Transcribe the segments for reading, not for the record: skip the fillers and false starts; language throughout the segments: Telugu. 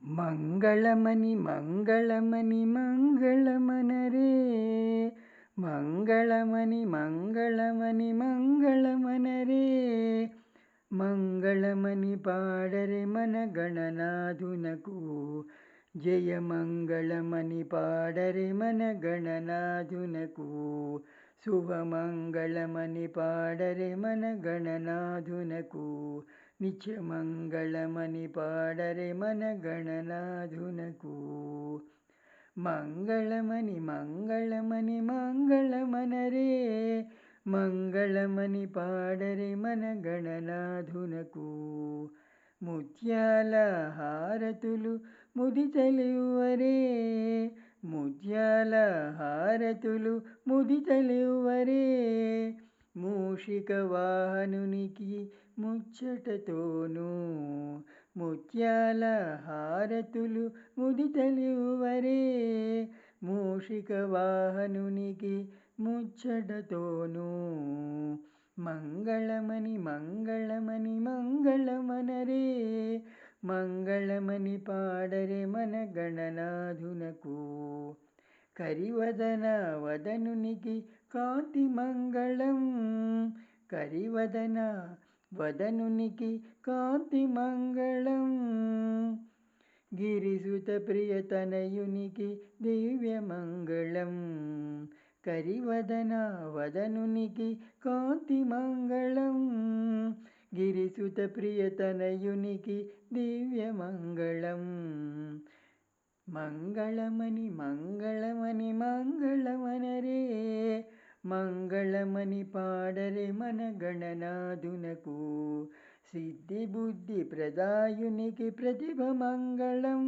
మంగళమని మంగళమని మంగళమనరే, మంగళమని మంగళమని మంగళమనరే, మంగళమని పాడరే మన గణనాథునకు. జయ మంగళమని పాడరే మన గణనాథునకు. శుభమంగళమని పాడరే మన గణనాథునకు. నిత్యమంగళమని పాడరే మన గణనాథునకు. మంగళమని మంగళమని మంగళమనరే, మంగళమని పాడరే మన గణనాథునకు. ముత్యాల హారతులు ముదితలివ్వరే, ముత్యాల హారతులు ముదితలివ్వరే, మూషిక వాహనునికి ముచ్చటతోను. ముత్యాల హారతులు ముదితలివ్వరే, మూషిక వాహనునికి ముచ్చటతోను. మంగళమని మంగళమని మంగళమనరే, మంగళమని పాడరే మన గణనాథునకు. కరివదన వదనునికి కాంతి మంగళం, కరివదన వదనునికి కాంతి మంగళం, గిరిసుత ప్రియతనయునికి దివ్య మంగళం. కరివదన వదనునికి కాంతి మంగళం, గిరిసుత ప్రియతనయునికి దివ్య మంగళం. మంగళమని మంగళమని మంగళమనరే, మంగళమని పాడరే మన గణనాథునకు. సిద్ధి బుద్ధి ప్రదాయునికి ప్రతిభ మంగళం,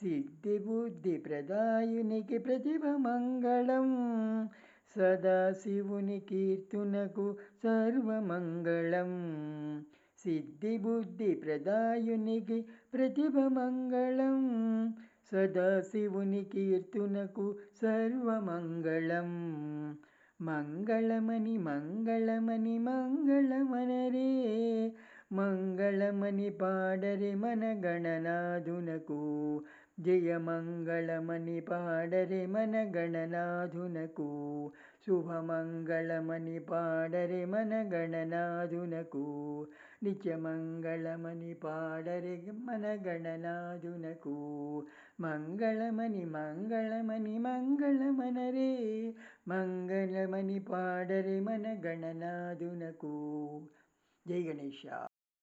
సిద్ధి బుద్ధి ప్రదాయునికి ప్రతిభ మంగళం, సదాశివుని కీర్తునకు సర్వమంగళం. సిద్ధి బుద్ధి ప్రదాయునికి ప్రతిభ మంగళం, సదాశివుని కీర్తునకు సర్వమంగళం. మంగళమని మంగళమని మంగళమనరే, మంగళమని పాడరే మన గణనాథునకు. జయ మంగళమని పాడరే మన గణనాథునకు. శుభమంగళమని పాడరే మన గణనాథునకు. నిత్యమంగళమని పాడరే మన గణనాథునకు. మంగళమని మంగళమని మంగళమనరే, మంగళమని పాడరే మన గణనాథునకు. జై గణేశ.